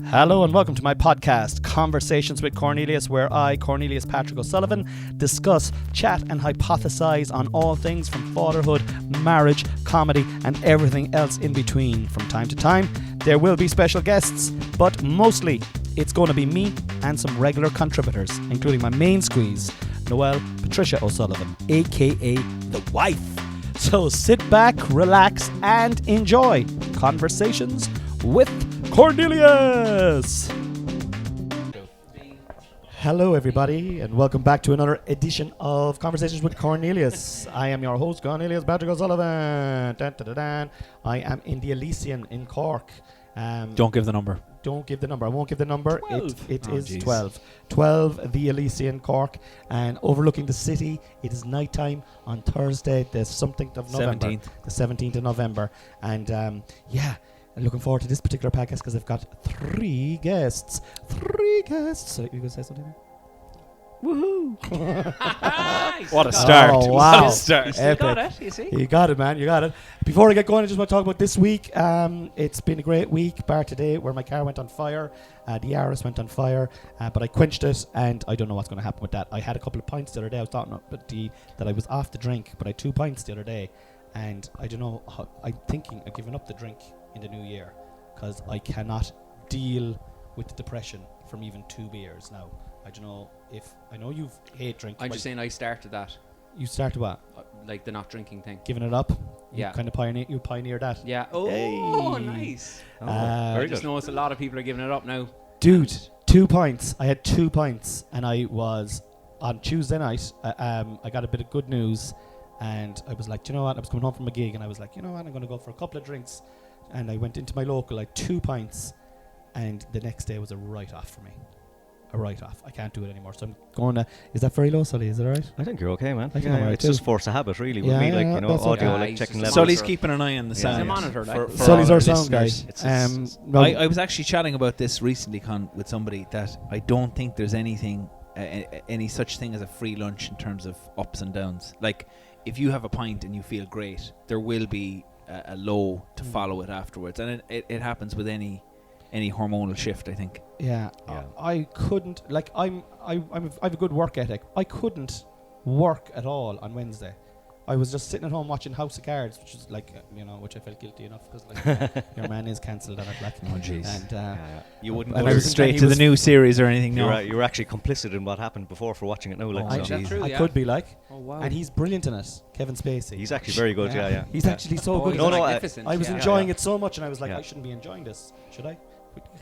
Hello and welcome to my podcast, Conversations with Cornelius, where I, Cornelius Patrick O'Sullivan, discuss, chat and hypothesize on all things from fatherhood, marriage, comedy and everything else in between. From time to time, there will be special guests, but mostly it's going to be me and some regular contributors, including my main squeeze, Noelle Patricia O'Sullivan, aka the wife. So sit back, relax and enjoy Conversations with Cornelius. Hello everybody and welcome back to another edition of Conversations with Cornelius. I am your host, Cornelius Patrick O'Sullivan. Dun, dun, dun, dun. I am in the Elysian in Cork. Don't give the number. Don't give the number. I won't give the number. 12. It Oh, is geez. 12. 12, the Elysian Cork, and overlooking the city. It is nighttime on Thursday, the something of November. 17th. The 17th of November. And I'm looking forward to this particular podcast because I've got three guests. So you going to say something? Woohoo! What a start. Oh, wow. What a start. Epic. Got it, you see? You got it, man. You got it. Before I get going, I just want to talk about this week. It's been a great week, bar today, where my car went on fire. The Yaris went on fire, but I quenched it, and I don't know what's going to happen with that. I had a couple of pints the other day. I was thought that I was off the drink, but I had 2 pints the other day, and I don't know. I'm thinking of giving up the drink in the new year because I cannot deal with the depression from even 2 beers now. I don't know if I know you hate drink. I'm just saying I started that, You started what? like the not drinking thing. Giving it up? Yeah. You kind of pioneered that. Yeah. Oh, Hey. nice. Very I just noticed a lot of people are giving it up now. Dude, 2 pints. I had 2 pints, and I was on Tuesday night. I got a bit of good news, and I was like, do you know what? I was coming home from a gig, and I was like, you know what? I'm going to go for a couple of drinks, and I went into my local, like 2 pints, and the next day was a write-off for me. A write-off. I can't do it anymore. So I'm going to. Is that very low, Sully? Is it alright? I think you're okay, man. I think I'm alright it's too. just force of habit, really, with Yeah, me, yeah, like, yeah, you know, that's audio, okay. like He's checking just- levels. Sully's or- keeping an eye on the Yeah. sound. He's a monitor, like. For Sully's all our sound listeners. guy. It's- No, I was actually chatting about this recently with somebody that I don't think there's anything, any such thing as a free lunch in terms of ups and downs. Like, if you have a pint and you feel great, there will be a low to follow it afterwards, and it happens with any hormonal shift, I think. Yeah, Yeah. I couldn't. Like, I have a good work ethic. I couldn't work at all on Wednesday. I was just sitting at home watching House of Cards, which is like, which I felt guilty enough because like your man is cancelled on it. Like, Oh, jeez. and You wouldn't and go I to was straight he to the was- new series or anything. No. you're actually complicit in what happened before for watching it now. Like, Oh, I, so. Is that jeez. true? I Yeah. could be like, Oh, wow. and he's brilliant in it, Kevin Spacey. He's actually very good. Yeah. He's actually so Oh, good. he's No, no, magnificent. I was yeah. enjoying it so much, and I was like, Yeah. I shouldn't be enjoying this, should I?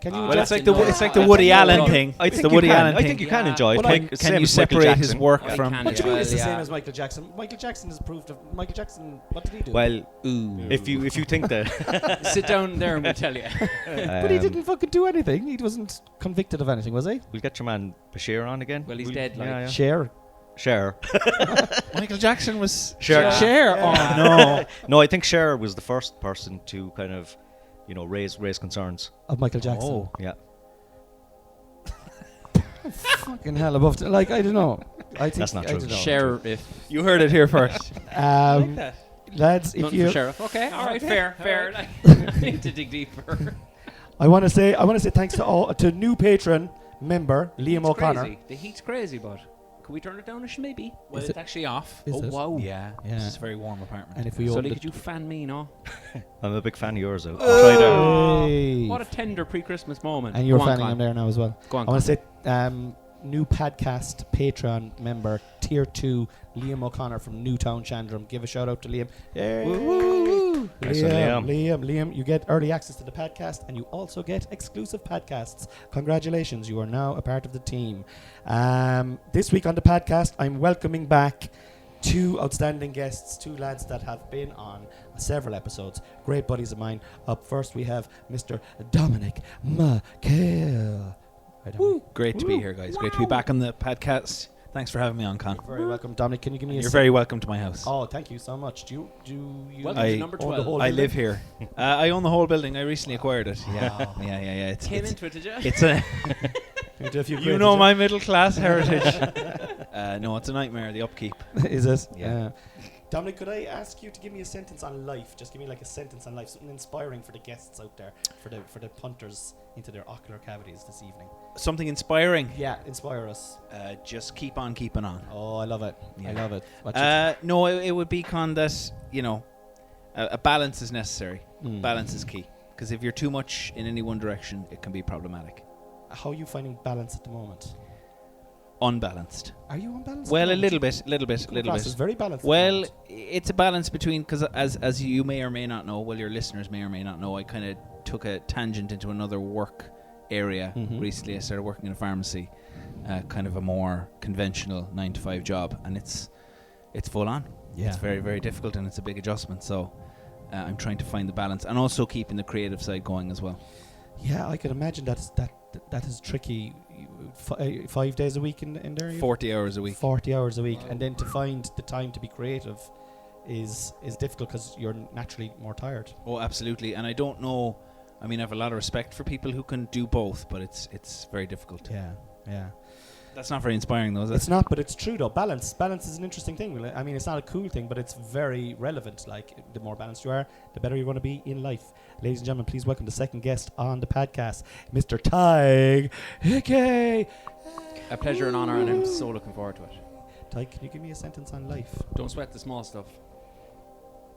Can you? Well, Well, adjust it's like it? the No, it's like I the think Woody you Allen can. thing. I It's think the you Woody can. Allen I thing. think you can Yeah. enjoy it. Well, Like, Can same you with Michael separate his Jackson. work I from? can. But you mean Well, it's the same yeah. as Michael Jackson? Michael Jackson has proved of Michael Jackson. What did he do? Well, Ooh. if you think that, Sit down there and we'll tell you. But he didn't fucking do anything. He wasn't convicted of anything, was he? we'll get your man Bashir on again. Well, he's dead, like. Yeah. Cher. Michael Jackson was Cher. Cher. Yeah. Oh no. No, I think Cher was the first person to kind of, raise concerns. Of Michael Jackson. Oh. Yeah. Fucking hell above. Like, I don't know. I think That's not I true. don't know. Sheriff. You heard it here first. Lads, if None you, for sheriff. Okay, all right, fair. Like, I need to dig deeper. I want to say thanks to new patron member Liam Heat's O'Connor. crazy. The heat's crazy, bud. Can we turn it down a maybe? Well, Is it's it- actually off. Is Oh, it? wow. Yeah. Yeah. It's a very warm apartment. And if we Sully, opened could you fan me, no? I'm a big fan of yours. I'll try that. Oh, Hey. what a tender pre-Christmas moment. and you're Go on, fanning Con. him there now as well. Go on, I want to say new padcast Patreon member Tier 2 Liam O'Connor from Newtown Chandram. Give a shout out to Liam. Yay. Nice one, Liam, you get early access to the podcast and you also get exclusive podcasts. Congratulations, you are now a part of the team. This week on the podcast, I'm welcoming back 2 outstanding guests, 2 lads that have been on several episodes, great buddies of mine. Up first we have Mr. Dominic McHale. Great to be here, guys. Great to be back on the podcast. Thanks for having me on, Con. Very welcome, Dominic. Can you give me a You're very welcome to my house. Oh, thank you so much. Do you Welcome I to number own the 12. whole I building? live here. I own the whole building. I recently acquired it. Yeah, Wow. yeah. It's Came into it, did you? it's a Can you do a few you grades, know would my middle class heritage. No, it's a nightmare. The upkeep. Is it? Yeah. Dominic, could I ask you to give me a sentence on life? Just give me like a sentence on life, something inspiring for the guests out there, for the punters into their ocular cavities this evening. Something inspiring. Yeah, inspire us. Just keep on keeping on. Oh, I love it. Yeah. I love it. No, it would be that, a balance is necessary. Balance is key. Because if you're too much in any one direction, it can be problematic. How are you finding balance at the moment? Unbalanced. Are you unbalanced? Well, a little bit. It's very balanced. Well, it's a balance between, because as you may or may not know, well, your listeners may or may not know, I kind of took a tangent into another work area recently. I started working in a pharmacy, kind of a more conventional 9-to-5 job, and it's full on. Yeah. It's very, very difficult, and it's a big adjustment. So I'm trying to find the balance, and also keeping the creative side going as well. Yeah, I can imagine that is tricky. 5 days a week in there. 40 hours a week. 40 hours a week, and then to find the time to be creative is difficult because you're naturally more tired. Oh, absolutely. And I don't know. I mean, I have a lot of respect for people who can do both, but it's very difficult. Yeah. That's not very inspiring, though, is it? It's not, but it's true though. Balance is an interesting thing. I mean, it's not a cool thing, but it's very relevant. Like, the more balanced you are, the better you're going to be in life. Ladies and gentlemen, please welcome the second guest on the podcast, Mr. Tig Hickey. A pleasure and honor, and I'm so looking forward to it. Tig, can you give me a sentence on life? Don't sweat the small stuff.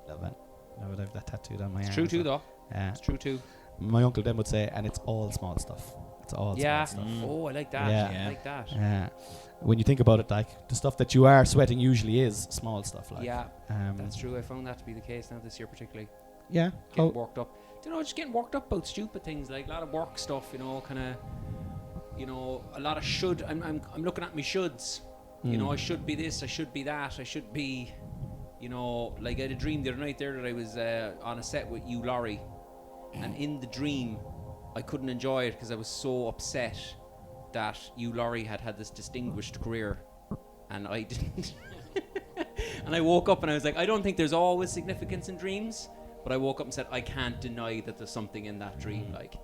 Love it. I would have that tattooed on my arm. It's true too, though. Yeah. It's true too. My uncle then would say, and it's all small stuff. It's all small stuff. Oh, I like that. Yeah. I like that. Yeah. When you think about it, like, the stuff that you are sweating usually is small stuff. Like. Yeah, that's true. I found that to be the case now this year, particularly. Yeah. Getting worked up. Just getting worked up about stupid things, like a lot of work stuff. Kind of. A lot of should. I'm looking at my shoulds. I should be this. I should be that. I should be. Like I had a dream the other night there that I was on a set with Hugh Laurie, and in the dream, I couldn't enjoy it because I was so upset that Hugh Laurie had this distinguished career, and I didn't. And I woke up and I was like, I don't think there's always significance in dreams, but I woke up and said, I can't deny that there's something in that dream. Like,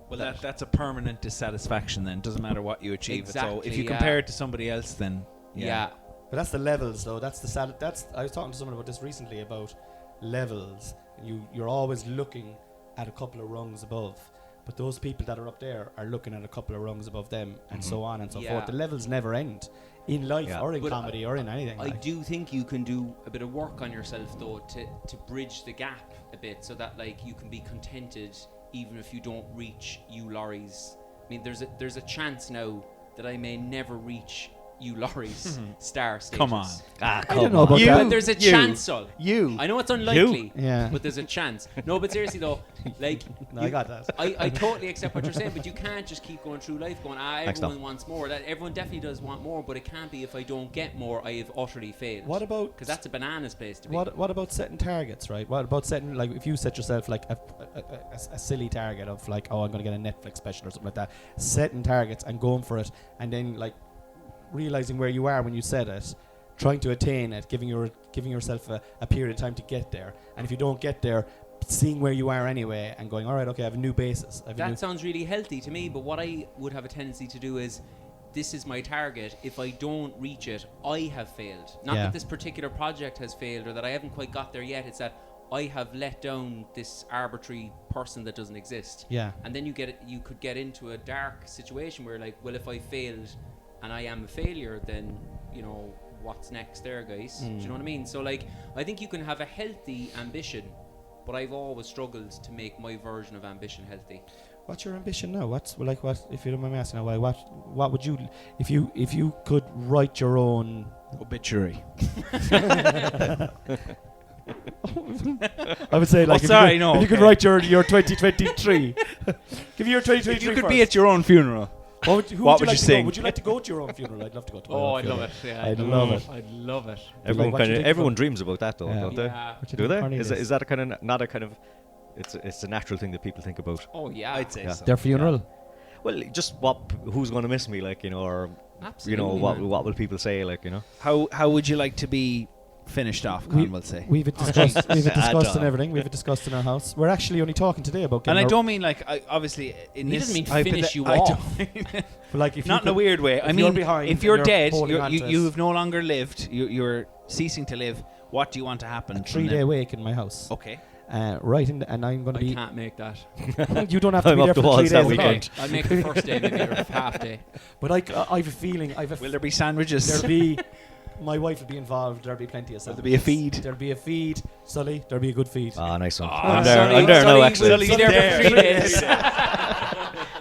well, that's a permanent dissatisfaction. Then doesn't matter what you achieve. Exactly, so if you compare it to somebody else, then yeah. But that's the levels, though. That's the sad. I was talking to someone about this recently, about levels. You're always looking at a couple of rungs above, but those people that are up there are looking at a couple of rungs above them, and so on and so forth. The levels never end in life or in comedy or in anything. I do think you can do a bit of work on yourself, though, to bridge the gap a bit, so that like you can be contented even if you don't reach Hugh Laurie's. I mean, there's a chance now that I may never reach Hugh Laurie's star status. Come on. I don't know about that. But there's a chance, Sol. You. I know it's unlikely, Yeah. but there's a chance. No, but seriously though, like No, I got that. I totally accept what you're saying, but you can't just keep going through life going, everyone wants more. That everyone definitely does want more, but it can't be if I don't get more, I have utterly failed. What about? Because that's a bananas place to be. What about setting targets, right? What about setting, like, if you set yourself like a silly target of like, I'm going to get a Netflix special or something like that, setting targets and going for it, and then like realizing where you are when you set it, trying to attain it, giving yourself a period of time to get there, and if you don't get there, seeing where you are anyway and going, all right, okay, I have a new basis. That sounds really healthy to me, but what I would have a tendency to do is, this is my target. If I don't reach it, I have failed. Not that this particular project has failed or that I haven't quite got there yet. It's that I have let down this arbitrary person that doesn't exist. Yeah. And then you could get into a dark situation where, like, well, if I failed and I am a failure, then, what's next there, guys? Do you know what I mean? So, like, I think you can have a healthy ambition, but I've always struggled to make my version of ambition healthy. What's your ambition now? What, if you don't mind me asking, what would you, if you could write your own obituary? I would say, like, if you could write your 2023. Give me your 2023. If you could be at your own funeral. What would you sing? Would you like to go to your own funeral? I'd love to go to my own funeral. I'd love it. Yeah, I'd love it. I'd love it. Everyone dreams about that, though, don't they? Do they? Cornelius? Is that a kind of not a kind of? It's a natural thing that people think about. Oh yeah, I'd say so. Their funeral. Well, just who's going to miss me, like, or absolutely, what will people say, like, How would you like to be finished off? Con will say. We've discussed and everything. We've discussed in our house. We're actually only talking today about. And I don't mean like obviously in he this. Doesn't mean finish you off. But like, if not in a weird way. I mean, if you're dead, you have no longer lived. You're ceasing to live. What do you want to happen? A 3-day wake in my house. Okay. and I'm going to I be. can't make that. You don't have to I'm be there up the for 3 walls that days. weekend. I'll make the first day, maybe, or half day. But I have a feeling. Will there be sandwiches? There'll be. My wife will be involved. There'll be plenty of Will sandwiches. there be a feed? There'll be a feed. Sully, there'll be a good feed. Ah, nice one. Oh, I'm Sully- there now, Sully actually. will be there for 3 days.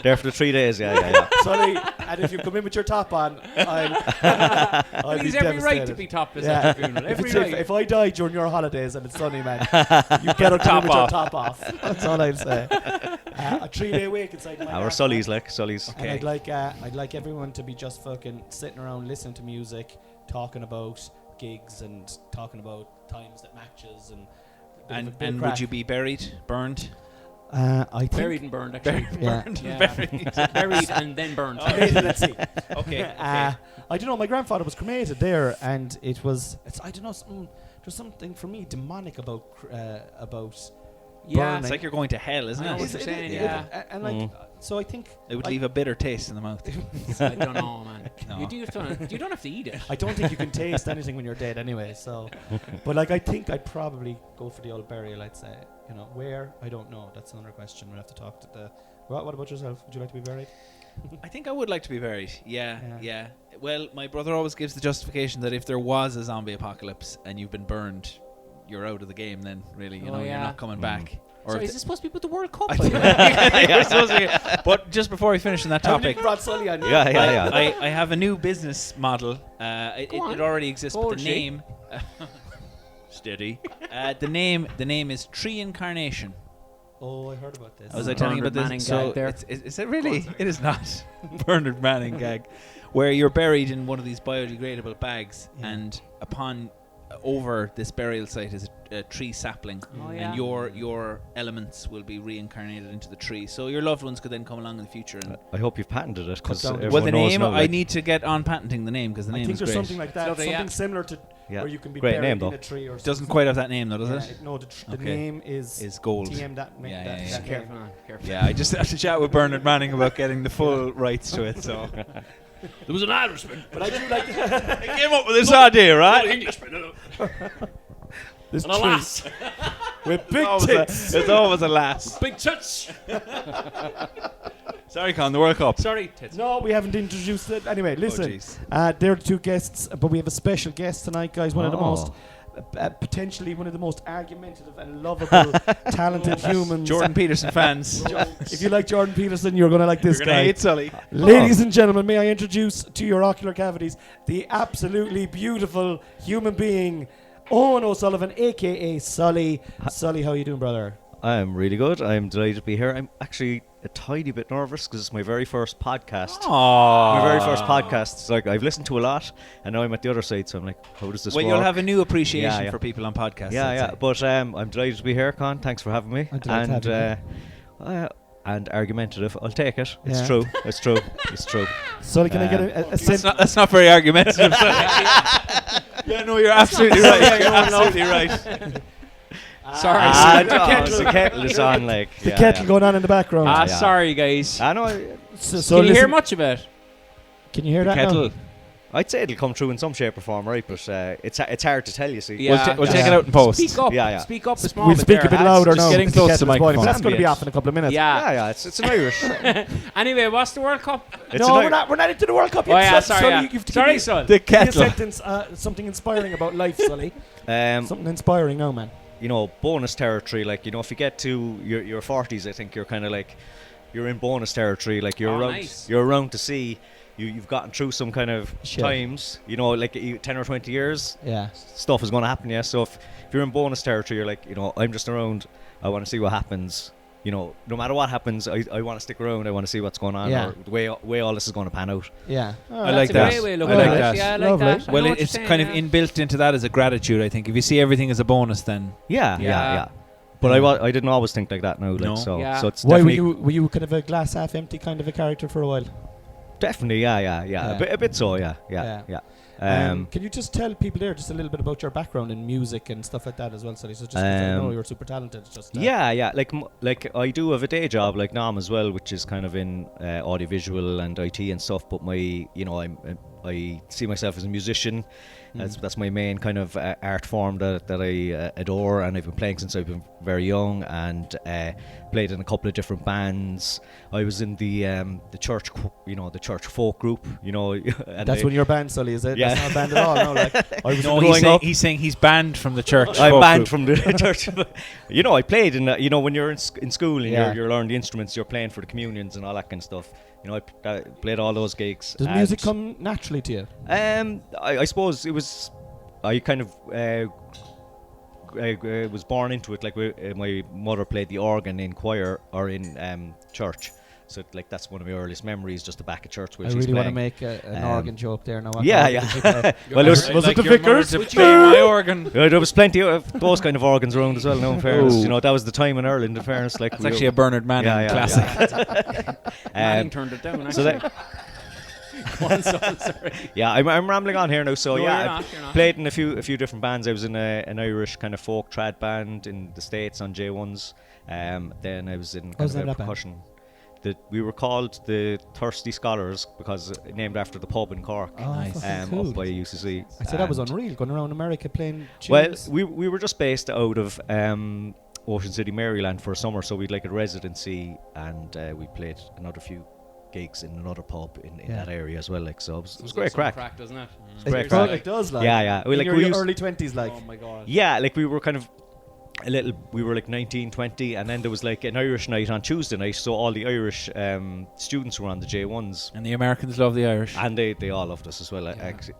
There for the 3 days, yeah. Sully, and if you come in with your top on, I'll be He's every right to devastated. be topless Yeah. at the funeral. If, Every it's- right. if I die during your holidays and it's sunny, man, you better come in with your top off. That's all I'd say. A 3-day week inside my Our house, Sully's man. like, Sully's. And I'd like everyone to be just fucking sitting around listening to music, talking about gigs and talking about times that matches and. And would you be burned? I think Buried and burned, actually. Yeah. Buried. Buried and then burned. cremated at sea. Okay. I don't know. My grandfather was cremated there, and it was. I don't know. There's something for me demonic about Yeah. burning. It's like you're going to hell, isn't I know it? what you're saying, yeah. And like, so I think It would I- leave a bitter taste in the mouth. I don't know, man. No. You don't have to eat it. I don't think you can taste anything when you're dead anyway. So, but like, I think I'd probably go for the old burial. I'd say, where I don't know. That's another question. We'll have to talk to the. What about yourself? Would you like to be buried? I think I would like to be buried. Yeah. Yeah. Well, my brother always gives the justification that if there was a zombie apocalypse and you've been burned, you're out of the game then, really. You're yeah. not coming back. So if is this supposed to be with the World Cup? I think we're supposed to but just before we finish on that topic, Brought Sully on. Yeah. I have a new business model. It already exists, but the name... Steady. The name is Tree Incarnation. Oh, I heard about this. Was I telling you about Bernard this? Manning So gag there. is it really? It is not. Bernard Manning gag. Where you're buried in one of these biodegradable bags, Yeah. and upon over this burial site is a tree sapling, Oh, yeah. and your elements will be reincarnated into the tree. So your loved ones could then come along in the future. And I hope you've patented it, because Cut down the- well, the knows name now, I like, need to get on patenting the name because the I name think is there's great. something like that. Lovely, Something yeah. similar to Yeah. where you can be Great buried name, in though. a tree or Doesn't something. quite have that name though, does it? No, the Okay. name is gold. TM that. Yeah, that, yeah, yeah. that Careful, name. man. Careful. Yeah, I just have to chat with Bernard Manning about getting the full rights to it. So There was an Irishman. But I do like I came up with this idea, right? Englishman. this And a lass. with big It's always tits. it's always a lass. Big tits. Sorry, Con, the World Cup. Sorry, tits. No, we haven't introduced it. Anyway, listen. jeez. They're the two guests, but we have a special guest tonight, guys. One of the Oh. most, potentially one of the most argumentative and lovable, talented humans. Jordan Peterson fans. If you like Jordan Peterson, you're going to like this You're gonna guy. hate Sully. Ladies and gentlemen, may I introduce to your ocular cavities the absolutely beautiful human being, Owen O'Sullivan, a.k.a. Sully. Sully, how are you doing, brother? I'm really good. I'm delighted to be here. I'm actually a tiny bit nervous because it's my very first podcast. My very first podcast. It's like I've listened to a lot, and now I'm at the other side, so I'm like, how does this Well, work? you'll have a new appreciation Yeah. for people on podcasts. yeah, I'd yeah. say. But I'm delighted to be here, Con. Thanks for having me. I'm delighted to have And argumentative. I'll take it. It's Yeah. true. It's true. It's true. Sully, can I get a sense? That's not very argumentative. Yeah, no, you're absolutely right. You're absolutely right. Sorry. The kettle is on, like The kettle going on in the background. Yeah. Sorry, guys. I know. So Can you hear listen, much of it? Can you hear that Kettle. now? I'd say it'll come through in some shape or form, right? But it's hard to tell. You see. Yeah. We'll take it out in post. Speak up. Yeah, yeah. Speak up a small We'll bit speak there. a bit louder Just now. getting because close the to the kettle's boiling, but microphone. that's going to be Yeah. off in a couple of minutes. Yeah. Yeah. It's an Irish. Anyway, what's the World Cup? It's No, an we're not into the World Cup Oh, yet. yeah, Sully, sorry. Yeah. you have to Sorry, give son. The me a kettle. sentence, something inspiring about life, Sully. Something inspiring now, man. Bonus territory. Like, if you get to your 40s, I think you're kind of like you're in bonus territory. Like you're around. Nice. You're around to see. You've gotten through some kind of Shit. times. Like 10 or 20 years. Yeah. Stuff is going to happen. Yeah. So if you're in bonus territory, you're like, I'm just around. I want to see what happens. No matter what happens, I want to stick around. I want to see what's going on. Yeah. Or the way all this is going to pan out. Yeah. I like That's that. a great way of I looking like at it. that. Yeah, I like Lovely. that. I Well, know what it's you're kind of saying, inbuilt into that as a gratitude, I think. If you see everything as a bonus, then Yeah. Yeah. But I didn't always think like that now. Like, No. so Yeah. so it's Why were definitely you kind of a glass half empty kind of a character for a while? definitely yeah. Yeah. A bit so yeah. Can you just tell people there just a little bit about your background in music and stuff like that as well, Sully? So just 'cause I know you're super talented. It's just Yeah. Like I do have a day job like Nam as well, which is kind of in audiovisual and IT and stuff. But I I see myself as a musician. That's my main kind of art form that I adore, and I've been playing since I've been very young, and played in a couple of different bands. I was in the church, the church folk group, and That's when you're banned, Sully, is it? Yeah. That's not a band at all. No, like I was No, growing up. he's saying he's banned from the church. I'm folk banned group. from the church. I played in when you're in school and Yeah. you're learning the instruments, you're playing for the communions and all that kind of stuff. I played all those gigs. Does music come naturally to you? I suppose it was. I kind of was born into it. Like my mother played the organ in choir or in church, so like that's one of my earliest memories. Just the back of church where I she's really want to playing. make an organ joke there now. Yeah. Well, Was it the Vickers? To play my organ. There was plenty of those kind of organs around as well. No, in fairness, that was the time in Ireland. In fairness, like It's actually a Bernard Manning classic. Manning turned it down. So Actually. Go on, son, sorry. Yeah, I'm rambling on here now. So No, yeah, you're I've not. played in a few different bands. I was in an Irish kind of folk trad band in the States on J1s. Then I was in was kind of that a band? percussion. We were called the Thirsty Scholars because named after the pub in Cork, Oh, Nice. fucking cool. up by UCC. I said that was And- unreal, going around America playing Well, tunes. we were just based out of Ocean City, Maryland for a summer, so we'd like a residency, and we played another few gigs in another pub in Yeah. that area as well. Like, so it was Sounds great like some crack. doesn't it? Great It crack. it does, like. Yeah. In Like your we used, early 20s, like. Oh my god. yeah, like we were kind of we were like 19, 20, and then there was like an Irish night on Tuesday night, so all the Irish students were on the J1s. And the Americans love the Irish. And they all loved us as well.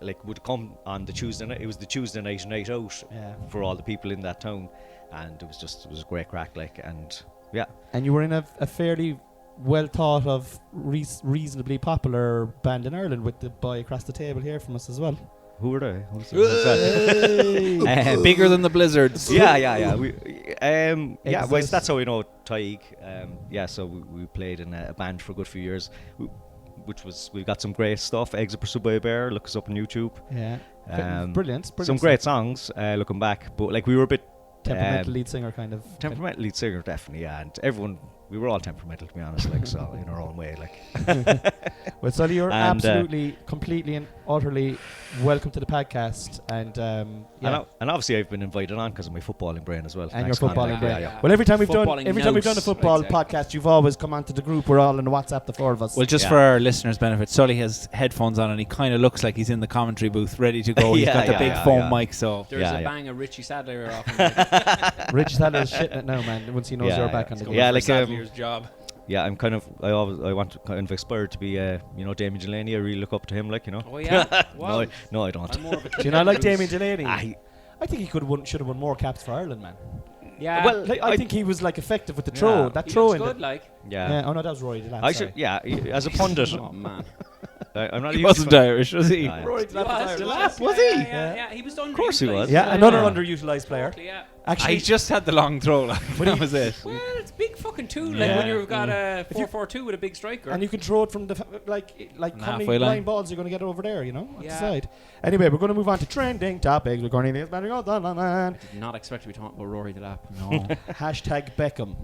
Like would come on the Tuesday night. It was the Tuesday night out Yeah. for all the people in that town, and it was a great crack. Like, and yeah, And you were in a fairly well thought of, reasonably popular band in Ireland with the boy across the table here from us as well. who were they? Who's that? Bigger than the blizzards. Yeah. We, well, Exist. that's how we know Taig. So we played in a band for a good few years, we got some great stuff. Exit Pursued by a Bear. Look us up on YouTube. Yeah. Brilliant. Some stuff. great songs. Looking back, but like we were a bit Temperamental lead singer kind of. temperamental lead singer, definitely. Yeah, and everyone. We were all temperamental, to be honest, like, so in our own way, like. Well, Sully, you're And, absolutely, completely and utterly welcome to the podcast. And And obviously I've been invited on because of my footballing brain as well. and your Thanks, man. footballing brain. Yeah. Well, every time we've done Footballing a nous, football I'd say. podcast, you've always come onto the group. We're all in the WhatsApp, the four of us. Well, just Yeah. for our listeners' benefit, Sully has headphones on and he kind of looks like he's in the commentary booth, ready to go. He's got the big foam mic, so There's Yeah, a yeah. bang of Richie Sadler off. Rich Sadler's shitting it now, man. Once he knows Yeah, you're back yeah. on the Yeah, game. like, like Sadler's job. Yeah, I'm kind of. I want to kind of aspire to be, Damien Delaney. I really look up to him, like, Oh yeah. Wow. No, I don't. I'm more of a Do you not like Damien Delaney? I, I think he should have won more caps for Ireland, man. Yeah. Well, Like, I think he was like effective with the throw. Yeah. That he throw looks in. good, like. yeah. Oh no, that was Roy Delap. I should. Yeah, as a pundit, Oh man. I'm not. he a huge wasn't fan- Irish, was he? Yeah, yeah. Roy He Delap was Ireland. he? Yeah. Yeah. He was done. Of course he was. Yeah, another Yeah. underutilized player. Yeah. Actually, He just had the long throw, like, that was it. Well, it's big fucking tool. Yeah. Like when you've got a If you- 4-4-2 with a big striker. and you can throw it from the like how Halfway many line. line balls you're going to get over there, at the Yeah. side. Anyway, we're going to move on to trending topics. We're going to Did not expect to be talking about Rory Delap. No. hashtag Beckham.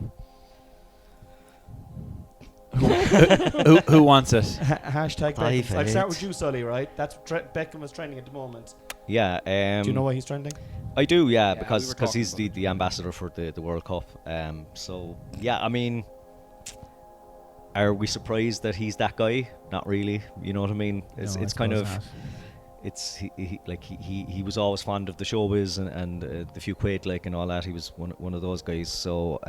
who wants it? Hashtag I've Beckham. I'll start heard. with you, Sully. Right? That's Beckham is trending at the moment. Yeah. Do you know why he's trending? I do, yeah, Yeah, because we were because talking he's about the ambassador for the World Cup. So yeah, I mean, are we surprised that he's that guy? Not really. You know what I mean? It's No, I it's kind suppose of not. it's he was always fond of the showbiz and the few quid, like, and all that. He was one of those guys. So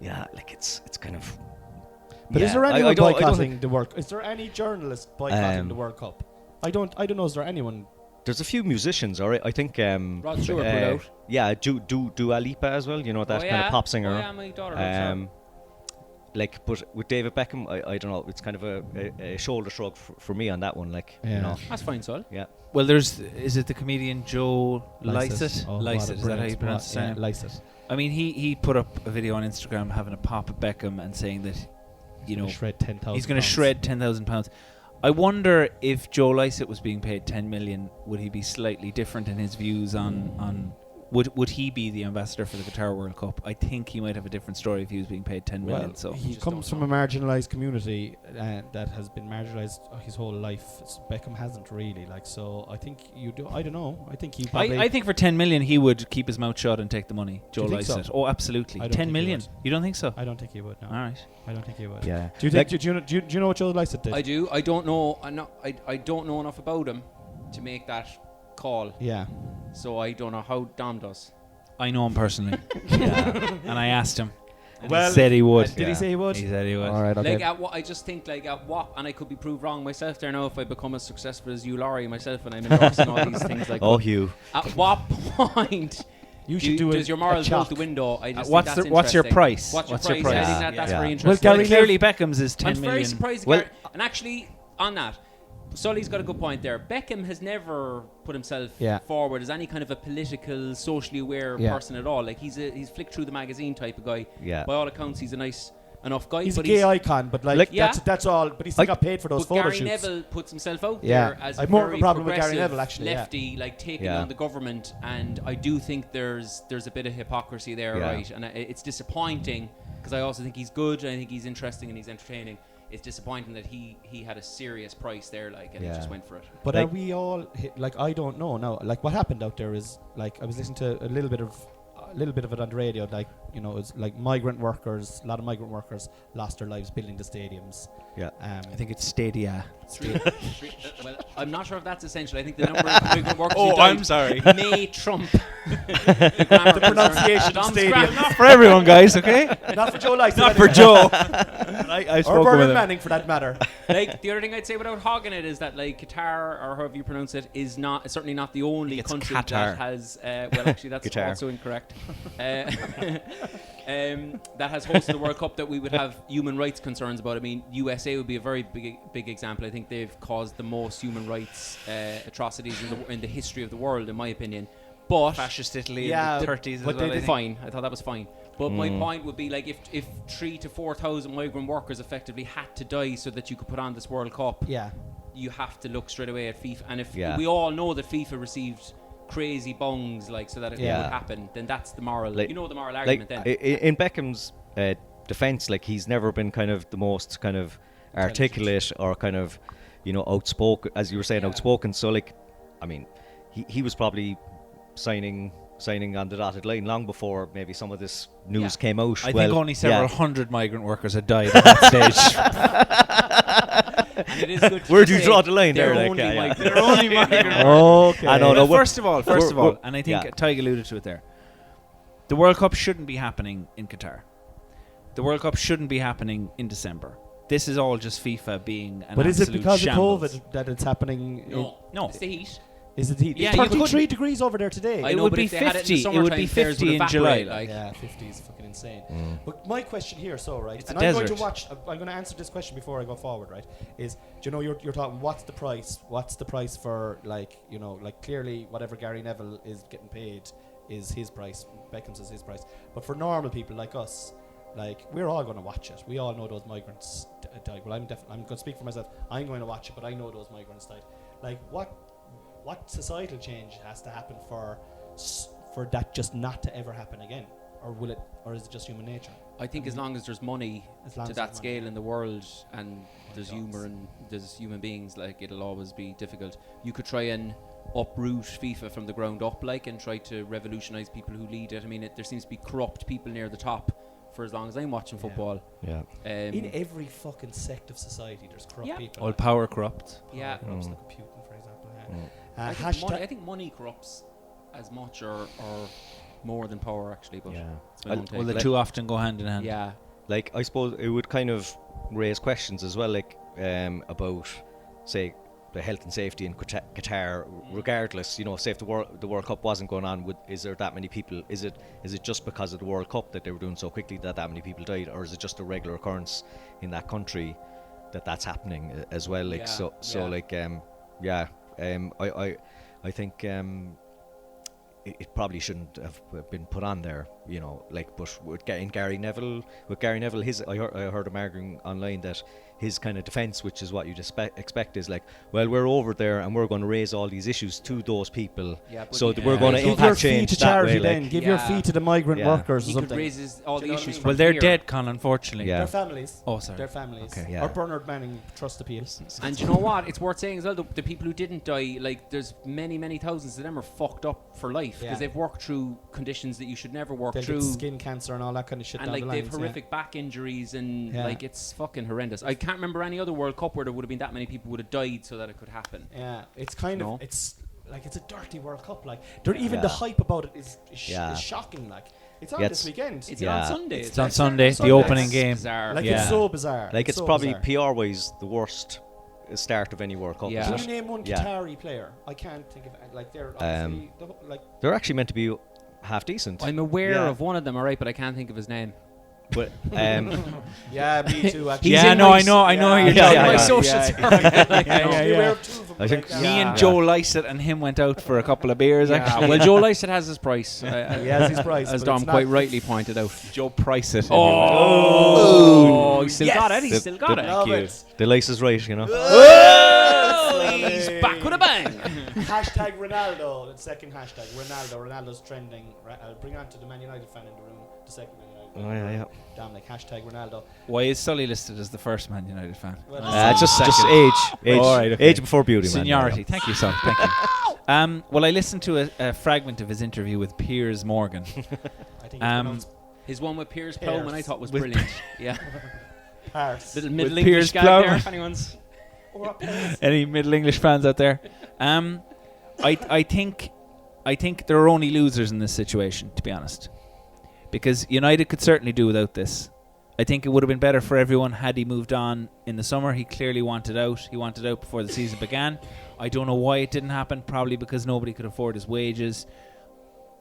yeah, like it's kind of. But yeah, is there anyone I don't boycotting think- the World? Is there any journalist boycotting the World Cup? I don't know. Is there anyone? There's a few musicians, all right. I think Rod Stewart pulled out. Yeah, Dua Lipa as well. You know, that kind of pop singer. Oh yeah, my daughter. loves her. Like, but with David Beckham, I don't know. It's kind of a shoulder shrug for me on that one. Like, Yeah. you know, That's fine, Sol. yeah. Well, is it the comedian Joe Lycett? Oh, what a Lycett, is that how you brilliant pronounce his spot. name? Yeah, Lycett. I mean, he put up a video on Instagram having a pop at Beckham and saying that, Shred 10,000. he's going to shred £10,000. I wonder if Joe Lycett was being paid 10 million, would he be slightly different in his views on Would he be the ambassador for the Qatar World Cup? I think he might have a different story if he was being paid 10 million. Well, So he just comes don't from a marginalised community that has been marginalised his whole life. Beckham hasn't really, like, so I think you do. I don't know. I think he probably. I think for 10 million he would keep his mouth shut and take the money. Do you Joe think so? Lycett. Oh, absolutely. I don't 10 think he million. would. You don't think so? I don't think he would. No. All right. I don't think he would. Yeah. Do you think? Do you know what Joe Lycett did? I do. I don't know. I don't know enough about him to make that call. Yeah. So I don't know how Dom does. I know him personally. And I asked him. And Well, he said he would. Did he say he would? He said he would. All right. Okay. Like at what I just think like at what, and I could be proved wrong myself there now if I become as successful as you, Laurie, myself, and I'm endorsing all these things like. Oh, Hugh. At what point you should do it. does your morals go out the window? I just What's think that's what's your interesting. price? What's your What's price? your I think price? that's Yeah. very Well, interesting. Gary Clearly Beckham's is 10 I'm million. very surprised. Well- And actually, on that, Sully's got a good point there. Beckham has never put himself forward as any kind of a political, socially aware person at all. Like he's flicked through the magazine type of guy. Yeah. By all accounts, he's a nice enough guy. He's a but gay icon, but like yeah. that's all. But he still got paid for those but photo Gary shoots. Neville puts himself out Yeah. there as I've a more of a very problem with Gary progressive Neville, actually, yeah. lefty, like taking Yeah. on the government, and I do think there's a bit of hypocrisy there, Yeah. right? And it's disappointing because I also think he's good, and I think he's interesting and he's entertaining. It's disappointing that he had a serious price there, like, and he Yeah. just went for it. But Like- are we all like? I don't know now. Like what happened out there is like I was listening to a little bit of it on the radio. Like it's like a lot of migrant workers lost their lives building the stadiums. Yeah. I think it's Stadia. Well, I'm not sure if that's essential. I think the number of migrant workers who Oh, died I'm sorry. may trump the pronunciation of Dom's stadium. grammar. Not for everyone, guys, okay? Not for Joe Lycett. Not for Joe. I or spoke with Bernard him. Manning, for that matter. Like the other thing I'd say without hogging it is that like Qatar, or however you pronounce it, is certainly not the only It's country Qatar. that has well actually that's Qatar. also incorrect that has hosted the World Cup that we would have human rights concerns about. I mean, USA would be a very big example. I think they've caused the most human rights atrocities in the history of the world, in my opinion. But Fascist Italy Yeah, in the 30s. but as well, I think. fine. I thought that was fine. But my point would be like if 3,000 to 4,000 migrant workers effectively had to die so that you could put on this World Cup, Yeah. you have to look straight away at FIFA. And if Yeah. we all know that FIFA received crazy bungs like so that it Yeah. would happen, then that's the moral. Like- the moral Like argument then. in Beckham's defense, like he's never been kind of the most kind of articulate or kind of outspoken, as you were saying, Yeah. outspoken. So like, I mean, he was probably signing on the dotted line long before maybe some of this news came out. I Well, think only several yeah. hundred migrant workers had died at that stage. And it is good to Where do you say draw the line they're there? Like, only yeah. migrants. They're only migrant Okay. I know. Well, we're- first of all, we're- and I think yeah. Tig alluded to it there, the World Cup shouldn't be happening in Qatar. The World Cup shouldn't be happening in December. This is all just FIFA being an But is it absolute because shambles. of COVID that it's happening? No, No. it's the heat. Is it heat? Yeah, It's you 33 degrees over there today. I It know, would but be if they had it in the 50. It would be summertime, players 50 would in July. evaporate, like. Yeah, 50 is fucking insane. Mm. But my question here, right? It's and a I'm going desert. to I'm going to answer this question before I go forward, right? Is you're talking what's the price? What's the price for like clearly whatever Gary Neville is getting paid is his price. Beckham's is his price. But for normal people like us, like we're all going to watch it. We all know those migrants died. Well, I'm going to speak for myself. I'm going to watch it, but I know those migrants died. Like what societal change has to happen for that just not to ever happen again, or is it just human nature? I think as long as there's money As long to as that there's scale money. in the world, and there's God. humour and there's human beings, like it'll always be difficult. You could try and uproot FIFA from the ground up, like, and try to revolutionise people who lead it. I mean, there seems to be corrupt people near the top for as long as I'm watching football. Yeah. In every fucking sect of society, there's corrupt Yeah. people. All power corrupt. Yeah. Corrupts, look at Putin, for example. I Hashtag. think money corrupts as much or more than power, actually. But Yeah. it's my own Well, the take. two often go hand in hand. Yeah. Like I suppose it would kind of raise questions as well, like about say the health and safety in Qatar. Regardless, say if the World Cup wasn't going on, is there that many people? Is it just because of the World Cup that they were doing so quickly that many people died, or is it just a regular occurrence in that country that's happening as well? Like I think it probably shouldn't have been put on there, but with Gary Neville, I heard him arguing online that his kind of defence, which is what you'd expect, is like, well, we're over there and we're going to raise all these issues to those people, so that we're going to give your impact fee change to that charity way. then. Like, Give your fee to the migrant workers or He something. could raise all Do the you know what I issues mean? from Well, they're here. dead, Con, unfortunately. Yeah. Their families. Oh, sorry. Their families. Okay. Or Bernard Manning trust appeal. And you know what? It's worth saying as well, the people who didn't die, like, there's many thousands of them are fucked up for life because they've worked through conditions that you should never work They'll through. get skin cancer and all that kind of shit And down like the they've lines, horrific back injuries and Yeah. like it's fucking horrendous. I can't remember any other World Cup where there would have been that many people would have died so that it could happen. Yeah, it's kind No. of, it's like, it's a dirty World Cup. Like, even the hype about it is shocking. Like, it's on this weekend. It's on Sunday. It's on Sunday, the opening game. Bizarre. Like, Yeah. it's so bizarre. like it's so probably bizarre. PR-wise the worst start of any World Cup. Yeah. isn't Can it? you name one Yeah. Qatari player? I can't think of it. Like, they're obviously like. They're actually meant to be half decent. I'm aware Yeah. of one of them, alright, but I can't think of his name. But Yeah, me too. Actually. Yeah, no, I know who you're Yeah, talking yeah, about. My yeah. social circle. You aware of two of them, I think like, Me and Joe Lycett and him went out for a couple of beers, actually. Well, Joe Lycett has his price. He has his price, as but Dom it's quite not- rightly pointed out. Joe Price it. Oh, he still got it. He The- still got it. Love it. the lace is right, you know. Oh, he's back with a bang. Hashtag Ronaldo. The second hashtag Ronaldo. Ronaldo's trending. I'll bring on to the Man United fan in the room. The second Man United. Oh, yeah. Dominic. Hashtag Ronaldo. Why is Sully listed as the first Man United fan? Well, Just age, All right, okay. age before beauty, man. Seniority. Thank you, son. Thank you. Well, I listened to a fragment of his interview with Piers Morgan. I think it's pronounced His one with Piers Pears. Plowman I thought was With brilliant. Yeah. Pars. Little With Middle Piers English guy Plowman. there, if anyone's. Or a Pars. Any Middle English fans out there? I think there are only losers in this situation, to be honest, because United could certainly do without this. I think it would have been better for everyone had he moved on in the summer. He clearly wanted out. He wanted out before the season began. I don't know why it didn't happen. Probably because nobody could afford his wages,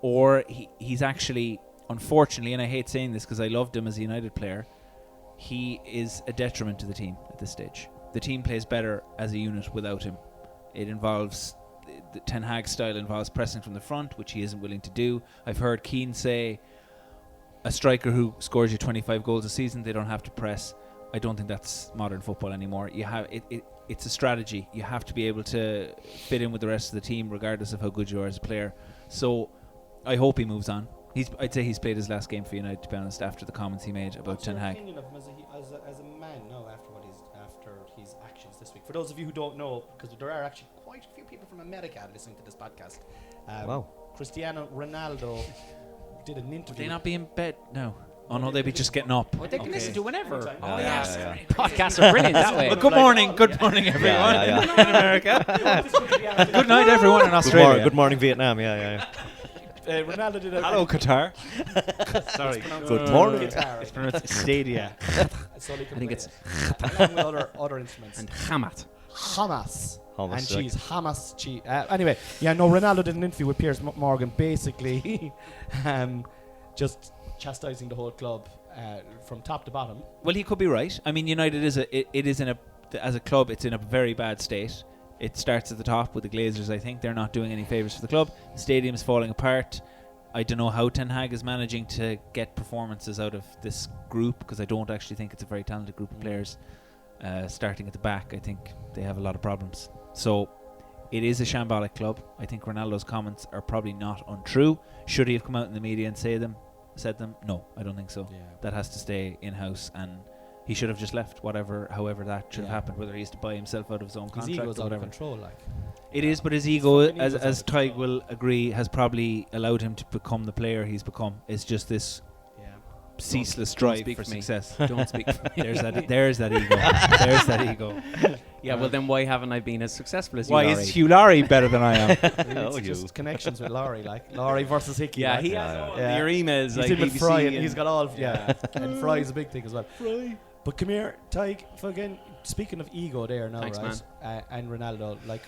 or he's actually, unfortunately, and I hate saying this because I loved him as a United player, he is a detriment to the team at this stage. The team plays better as a unit without him. It involves, the Ten Hag style involves pressing from the front, which he isn't willing to do. I've heard Keane say, a striker who scores you 25 goals a season, they don't have to press. I don't think that's modern football anymore. You have it's a strategy. You have to be able to fit in with the rest of the team regardless of how good you are as a player. So I hope he moves on. I'd say he's played his last game for United, to be honest, after the comments he made about What's your Ten Hag. opinion of him as a man now after his actions this week? For those of you who don't know, because there are actually quite a few people from America listening to this podcast. Wow. Cristiano Ronaldo did an interview. Would they not be in bed? No. Oh no, they'd be just getting up. They can listen to whenever. Anytime. Oh, Yeah, yes. yeah. Podcasts are brilliant that way. Well, good morning. Good morning, everyone. Yeah. In America. Good night, everyone in Australia. Good morning, Vietnam. Yeah. Ronaldo did a Hello, Qatar. Sorry. Good morning. Guitar. It's pronounced Stadia. So he can I think play it's it. Along with other instruments. and Hamat. Hamas. Hummus, And like. cheese. Hamas cheese. Anyway, Ronaldo did an interview with Piers Morgan, basically just chastising the whole club from top to bottom. Well, he could be right. I mean, United is as a club, it's in a very bad state. It starts at the top with the Glazers. I think they're not doing any favours for the club. The stadium's falling apart. I don't know how Ten Hag is managing to get performances out of this group, because I don't actually think it's a very talented group of players. Starting at the back, I think they have a lot of problems. So it is a shambolic club. I think Ronaldo's comments are probably not untrue. Should he have come out in the media and said them? No, I don't think so. Yeah. That has to stay in-house, and he should have just left, however that should have happened, whether he has to buy himself out of his own His contract ego's or under whatever. control, like. It is, but his ego, fucking ego's as under Tig control. will agree, has probably allowed him to become the player he's become. It's just this ceaseless Don't drive speak for for me. success. Don't speak for me. There's that ego. There's that ego. Yeah, well then why haven't I been as successful as you, Why Laurie? is Hugh Laurie better than I am? It's just connections with Laurie, like Laurie versus Hickey. Yeah, like. he has all Yeah. your emails. He's like in with BBC Fry, and and he's got all. And Fry is a big thing as well. But come here, Tig. Fucking speaking of ego, there now, Thanks, right? And Ronaldo, like,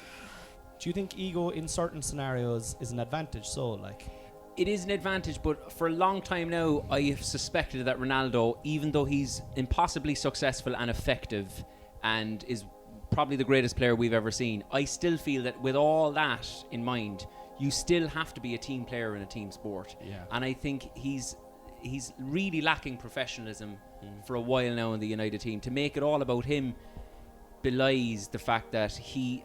do you think ego in certain scenarios is an advantage? So, like, It is an advantage, but for a long time now, I have suspected that Ronaldo, even though he's impossibly successful and effective and is probably the greatest player we've ever seen, I still feel that with all that in mind, you still have to be a team player in a team sport. Yeah. And I think he's really lacking professionalism for a while now in the United team. To make it all about him belies the fact that he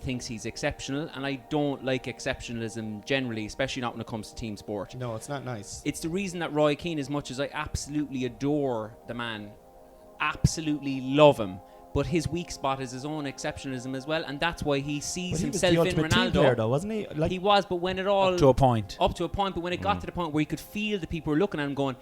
thinks he's exceptional, and I don't like exceptionalism generally, especially not when it comes to team sport. No, it's not nice. It's the reason that Roy Keane, as much as I absolutely adore the man, absolutely love him, but his weak spot is his own exceptionalism as well, and that's why he sees himself in Team Ronaldo. player, though, wasn't he? He was, but when it all Up to a point. but when it got to the point where he could feel the people were looking at him going,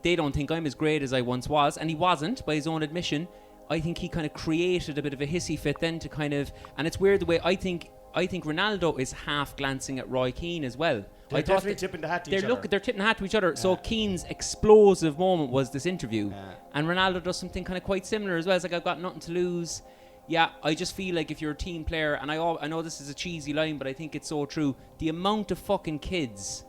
they don't think I'm as great as I once was, and he wasn't by his own admission. I think he kind of created a bit of a hissy fit then to kind of, and it's weird the way I think Ronaldo is half glancing at Roy Keane as well. They're definitely tipping the hat to each other. They're tipping the hat to each other. So Keane's explosive moment was this interview, Yeah. and Ronaldo does something kind of quite similar as well. It's like, I've got nothing to lose. Yeah, I just feel like if you're a team player, and I know this is a cheesy line, but I think it's so true. The amount of fucking kids